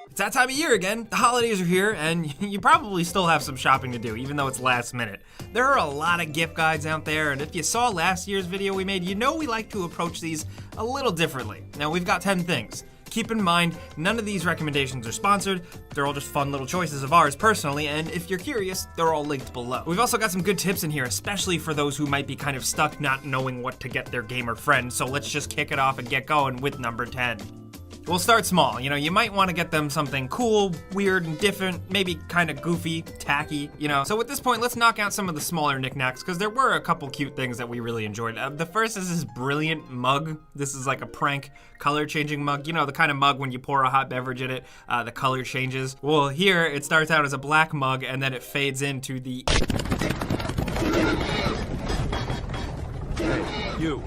It's that time of year again. The holidays are here, and you probably still have some shopping to do, even though it's last minute. There are a lot of gift guides out there, and if you saw last year's video we made, you know we like to approach these a little differently. Now, we've got 10 things. Keep in mind, none of these recommendations are sponsored. They're all just fun little choices of ours personally, and if you're curious, they're all linked below. We've also got some good tips in here, especially for those who might be kind of stuck not knowing what to get their gamer friend, so let's just kick it off and get going with number 10. We'll start small. You might want to get them something cool, weird, and different, maybe kind of goofy, tacky, So at this point, let's knock out some of the smaller knickknacks, because there were a couple cute things that we really enjoyed. The first is this brilliant mug. This is like a prank color-changing mug. The kind of mug when you pour a hot beverage in it, the color changes. Well, here, it starts out as a black mug, and then it fades into the... You.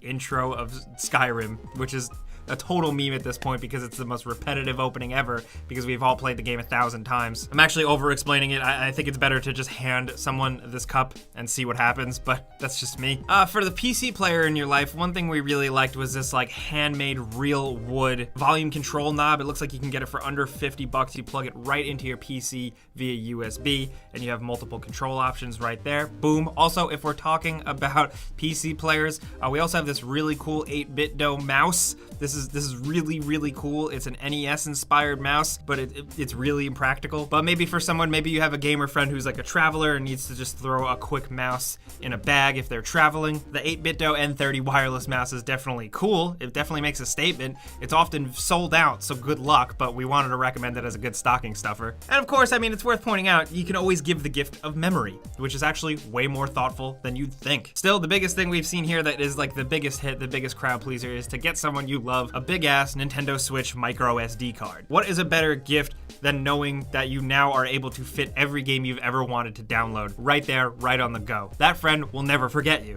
Intro of Skyrim, which is a total meme at this point because it's the most repetitive opening ever because we've all played the game 1,000 times. I'm actually over-explaining it. I think it's better to just hand someone this cup and see what happens, but that's just me. For the PC player in your life, one thing we really liked was this handmade real wood volume control knob. It looks like you can get it for under $50. You plug it right into your PC via USB and you have multiple control options right there. Boom. Also, if we're talking about PC players, we also have this really cool 8-bit mouse. This is really, really cool. It's an NES-inspired mouse, but it's really impractical. But maybe for someone, maybe you have a gamer friend who's like a traveler and needs to just throw a quick mouse in a bag if they're traveling. The 8-bit N30 wireless mouse is definitely cool. It definitely makes a statement. It's often sold out, so good luck, but we wanted to recommend it as a good stocking stuffer. And of course, it's worth pointing out, you can always give the gift of memory, which is actually way more thoughtful than you'd think. Still, the biggest thing we've seen here that is the biggest hit, the biggest crowd pleaser is to get someone you love a big-ass Nintendo Switch micro SD card. What is a better gift than knowing that you now are able to fit every game you've ever wanted to download right there, right on the go? That friend will never forget you.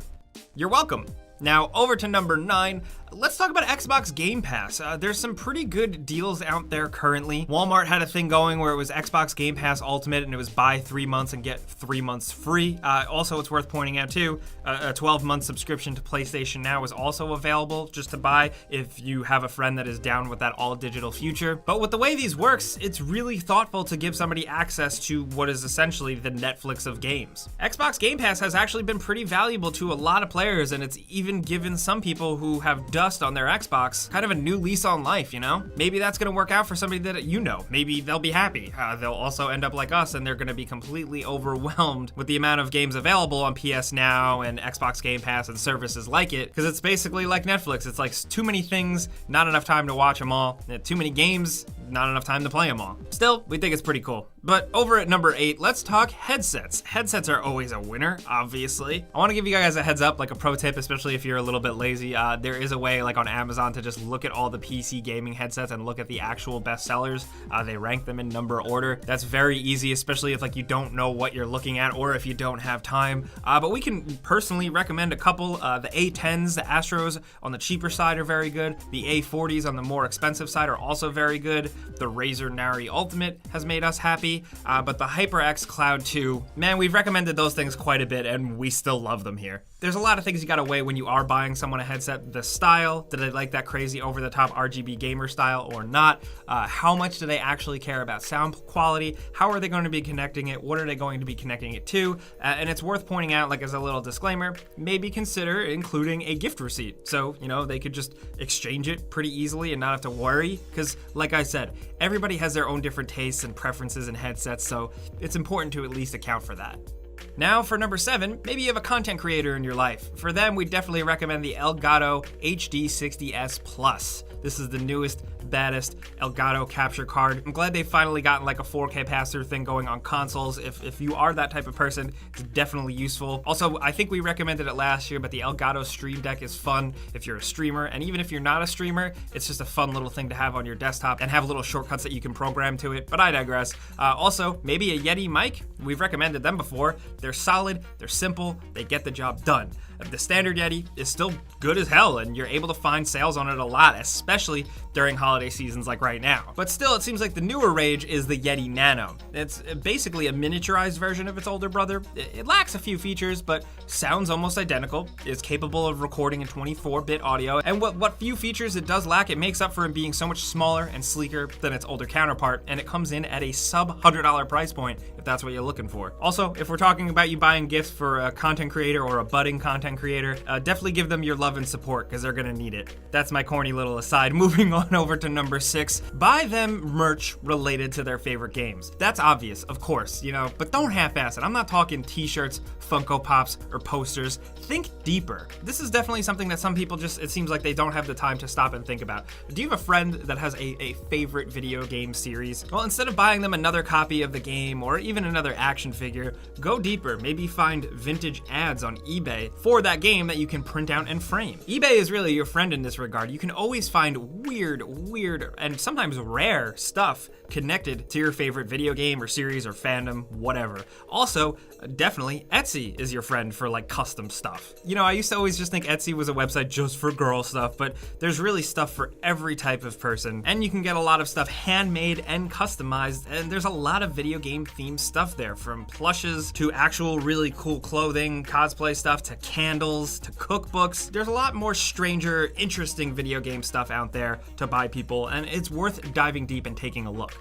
You're welcome. Now, over to number 9. Let's talk about Xbox Game Pass. There's some pretty good deals out there currently. Walmart had a thing going where it was Xbox Game Pass Ultimate and it was buy 3 months and get 3 months free. Also, it's worth pointing out too, a 12-month subscription to PlayStation Now is also available just to buy if you have a friend that is down with that all-digital future. But with the way these works, it's really thoughtful to give somebody access to what is essentially the Netflix of games. Xbox Game Pass has actually been pretty valuable to a lot of players, and it's even given some people who have dust on their Xbox kind of a new lease on life, Maybe that's gonna work out for somebody that Maybe they'll be happy. They'll also end up like us and they're gonna be completely overwhelmed with the amount of games available on PS Now and Xbox Game Pass and services like it, because it's basically like Netflix. It's like too many things, not enough time to watch them all. Too many games, not enough time to play them all. Still, we think it's pretty cool. But over at number 8, let's talk headsets. Headsets are always a winner, obviously. I want to give you guys a heads up, like a pro tip, especially if you're a little bit lazy. There is a way, on Amazon, to just look at all the PC gaming headsets and look at the actual best sellers. They rank them in number order. That's very easy, especially if you don't know what you're looking at or if you don't have time. But we can personally recommend a couple. The A10s, the Astros on the cheaper side are very good. The A40s on the more expensive side are also very good. The Razer Nari Ultimate has made us happy. But the HyperX Cloud 2, man, we've recommended those things quite a bit and we still love them here. There's a lot of things you gotta weigh when you are buying someone a headset. The style, do they like that crazy over-the-top RGB gamer style or not? How much do they actually care about sound quality? How are they going to be connecting it? What are they going to be connecting it to? And it's worth pointing out, as a little disclaimer, maybe consider including a gift receipt. So, they could just exchange it pretty easily and not have to worry. Because, like I said, everybody has their own different tastes and preferences in headsets, so it's important to at least account for that. Now for number 7, maybe you have a content creator in your life. For them, we definitely recommend the Elgato HD60S Plus. This is the newest, baddest Elgato capture card. I'm glad they've finally gotten a 4K pass-through thing going on consoles. If you are that type of person, it's definitely useful. Also, I think we recommended it last year, but the Elgato Stream Deck is fun if you're a streamer, and even if you're not a streamer, it's just a fun little thing to have on your desktop and have little shortcuts that you can program to it, but I digress. Also, maybe a Yeti mic. We've recommended them before. They're solid, they're simple, they get the job done. The standard Yeti is still good as hell, and you're able to find sales on it a lot, especially during holiday seasons like right now. But still, it seems like the newer rage is the Yeti Nano. It's basically a miniaturized version of its older brother. It lacks a few features, but sounds almost identical, is capable of recording in 24-bit audio, and what few features it does lack, it makes up for it being so much smaller and sleeker than its older counterpart, and it comes in at a sub-$100 price point if that's what you're looking for. Also, if we're talking about you buying gifts for a content creator or a budding content creator, definitely give them your love and support because they're gonna need it. That's my corny little aside. Moving on over to number 6, buy them merch related to their favorite games. That's obvious, of course, but don't half-ass it. I'm not talking t-shirts, Funko Pops, or posters. Think deeper. This is definitely something that some people it seems like they don't have the time to stop and think about. Do you have a friend that has a favorite video game series? Well, instead of buying them another copy of the game or even another action figure, go deeper. Maybe find vintage ads on eBay for that game that you can print out and frame. eBay is really your friend in this regard. You can always find weird, and sometimes rare stuff connected to your favorite video game or series or fandom, whatever. Also, definitely Etsy is your friend for like custom stuff. I used to always just think Etsy was a website just for girl stuff, but there's really stuff for every type of person, and you can get a lot of stuff handmade and customized, and there's a lot of video game themed stuff there, from plushes to actual really cool clothing, cosplay stuff, to candles, to cookbooks. There's a lot more stranger, interesting video game stuff out there to buy people, and it's worth diving deep and taking a look.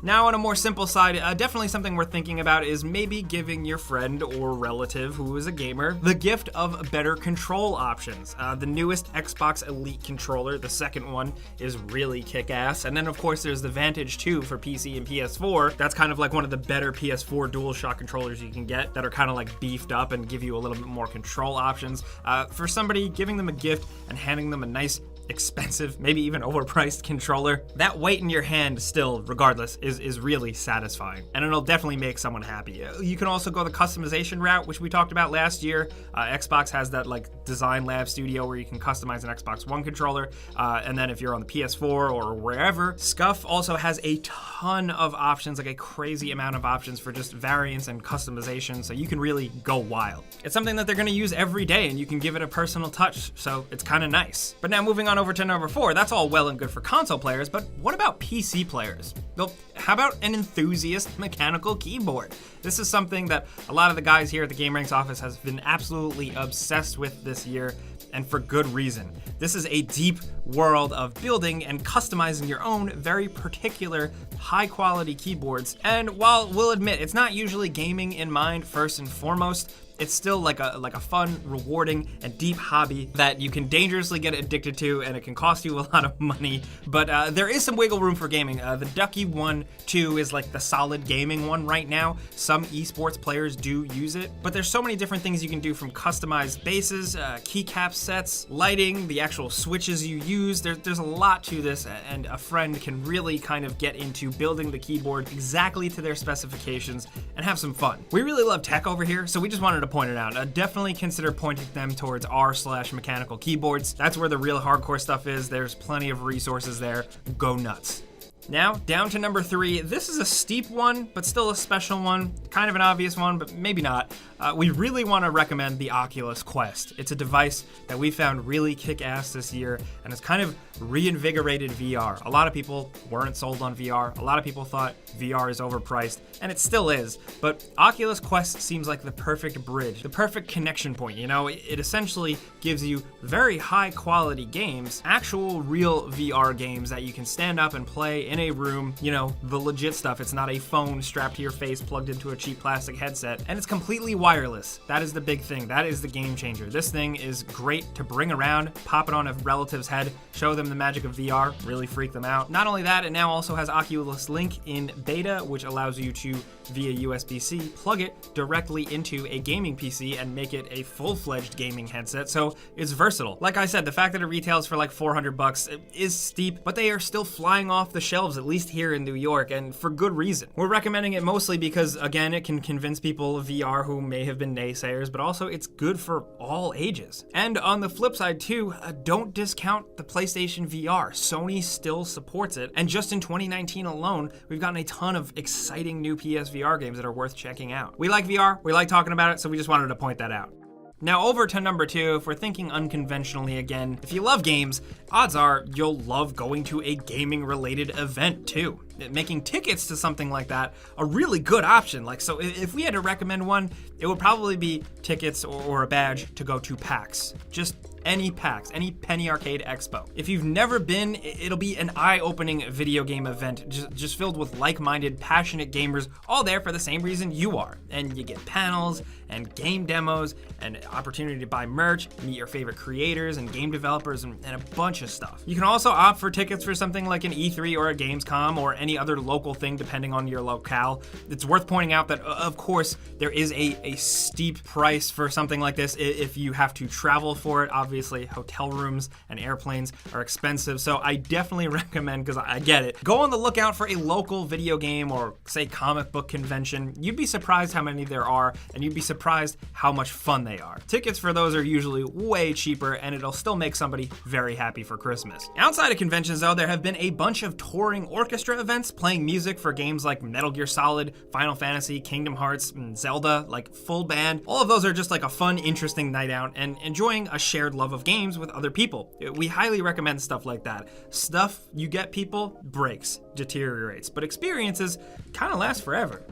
Now, on a more simple side, definitely something we're thinking about is maybe giving your friend or relative who is a gamer the gift of better control options. The newest Xbox Elite controller, the second one, is really kick-ass. And then, of course, there's the Vantage 2 for PC and PS4. That's kind of like one of the better PS4 DualShock controllers you can get that are kind of like beefed up and give you a little bit more control options. For somebody, giving them a gift and handing them a nice, expensive, maybe even overpriced controller, that weight in your hand still, regardless, is really satisfying, and it'll definitely make someone happy. You can also go the customization route, which we talked about last year. Xbox has that like Design Lab Studio where you can customize an Xbox One controller, and then if you're on the PS4 or wherever, Scuf also has a ton of options, like a crazy amount of options for just variants and customization, so you can really go wild. It's something that they're going to use every day, and you can give it a personal touch, so it's kind of nice. But now moving on over to number 4, that's all well and good for console players, but what about PC players? Well, how about an enthusiast mechanical keyboard? This is something that a lot of the guys here at the Game Ranks office has been absolutely obsessed with this year, and for good reason. This is a deep world of building and customizing your own very particular high-quality keyboards, and while we'll admit it's not usually gaming in mind first and foremost, it's still like a fun, rewarding, and deep hobby that you can dangerously get addicted to, and it can cost you a lot of money. But there is some wiggle room for gaming. The Ducky 1-2 is like the solid gaming one right now. Some esports players do use it, but there's so many different things you can do, from customized bases, keycap sets, lighting, the actual switches you use. There's a lot to this, and a friend can really kind of get into building the keyboard exactly to their specifications and have some fun. We really love tech over here, so we just wanted to point it out. Definitely consider pointing them towards r/mechanical keyboards. That's where the real hardcore stuff is. There's plenty of resources there. Go nuts. Now, down to number 3. This is a steep one, but still a special one. Kind of an obvious one, but maybe not. We really want to recommend the Oculus Quest. It's a device that we found really kick-ass this year, and it's kind of reinvigorated VR. A lot of people weren't sold on VR. A lot of people thought VR is overpriced, and it still is. But Oculus Quest seems like the perfect bridge, the perfect connection point. It essentially gives you very high-quality games, actual real VR games that you can stand up and play in a room, the legit stuff. It's not a phone strapped to your face, plugged into a cheap plastic headset, and it's completely wireless. That is the big thing. That is the game changer. This thing is great to bring around, pop it on a relative's head, show them the magic of VR, really freak them out. Not only that, it now also has Oculus Link in beta, which allows you to, via USB-C, plug it directly into a gaming PC and make it a full-fledged gaming headset, so it's versatile. Like I said, the fact that it retails for like $400 is steep, but they are still flying off the shelves, at least here in New York, and for good reason. We're recommending it mostly because, again, it can convince people of VR who may have been naysayers, but also it's good for all ages. And on the flip side too, don't discount the PlayStation PlayStation VR. Sony still supports it, and just in 2019 alone, we've gotten a ton of exciting new PSVR games that are worth checking out. We like VR, we like talking about it, so we just wanted to point that out. Now over to number 2, if we're thinking unconventionally again, if you love games, odds are you'll love going to a gaming related event too. Making tickets to something like that a really good option. So if we had to recommend one, it would probably be tickets or a badge to go to PAX. Just any PAX, any Penny Arcade Expo. If you've never been, it'll be an eye-opening video game event, just filled with like-minded, passionate gamers, all there for the same reason you are. And you get panels and game demos and opportunity to buy merch, meet your favorite creators and game developers and a bunch of stuff. You can also opt for tickets for something like an E3 or a Gamescom or any other local thing depending on your locale. It's worth pointing out that, of course, there is a steep price for something like this if you have to travel for it. Obviously, hotel rooms and airplanes are expensive, so I definitely recommend, because I get it, go on the lookout for a local video game or, say, comic book convention. You'd be surprised how many there are, and you'd be surprised how much fun they are. Tickets for those are usually way cheaper, and it'll still make somebody very happy for Christmas. Outside of conventions, though, there have been a bunch of touring orchestra events playing music for games like Metal Gear Solid, Final Fantasy, Kingdom Hearts, and Zelda, like full band. All of those are just like a fun, interesting night out and enjoying a shared love of games with other people. We highly recommend stuff like that. Stuff you get people breaks, deteriorates, but experiences kind of last forever.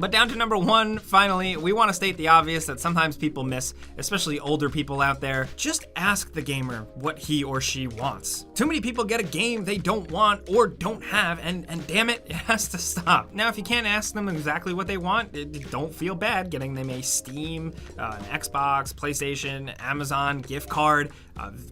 But down to number 1, finally, we want to state the obvious that sometimes people miss, especially older people out there. Just ask the gamer what he or she wants. Too many people get a game they don't want or don't have, and damn it, it has to stop. Now, if you can't ask them exactly what they want, don't feel bad getting them a Steam, an Xbox, PlayStation, Amazon gift card,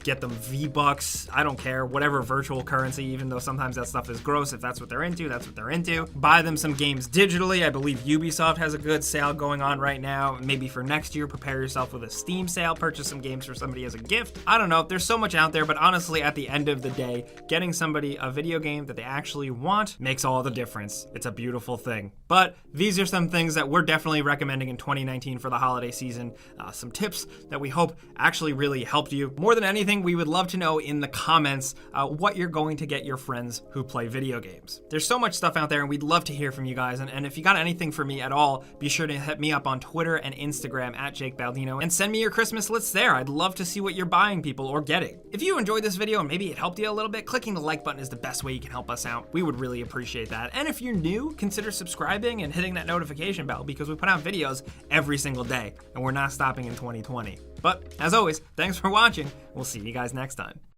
get them V-Bucks, I don't care, whatever virtual currency, even though sometimes that stuff is gross. If that's what they're into, that's what they're into. Buy them some games digitally. I believe Ubisoft has a good sale going on right now. Maybe for next year, prepare yourself with a Steam sale, purchase some games for somebody as a gift. I don't know, there's so much out there, but honestly, at the end of the day, getting somebody a video game that they actually want makes all the difference. It's a beautiful thing. But these are some things that we're definitely recommending in 2019 for the holiday season. Some tips that we hope actually really helped you. More than anything, we would love to know in the comments what you're going to get your friends who play video games. There's so much stuff out there, and we'd love to hear from you guys. And if you got anything for me at all, be sure to hit me up on Twitter and Instagram at Jake Baldino and send me your Christmas lists there. I'd love to see what you're buying people or getting. If you enjoyed this video and maybe it helped you a little bit, clicking the like button is the best way you can help us out. We would really appreciate that. And if you're new, consider subscribing and hitting that notification bell, because we put out videos every single day and we're not stopping in 2020. But as always, thanks for watching. We'll see you guys next time.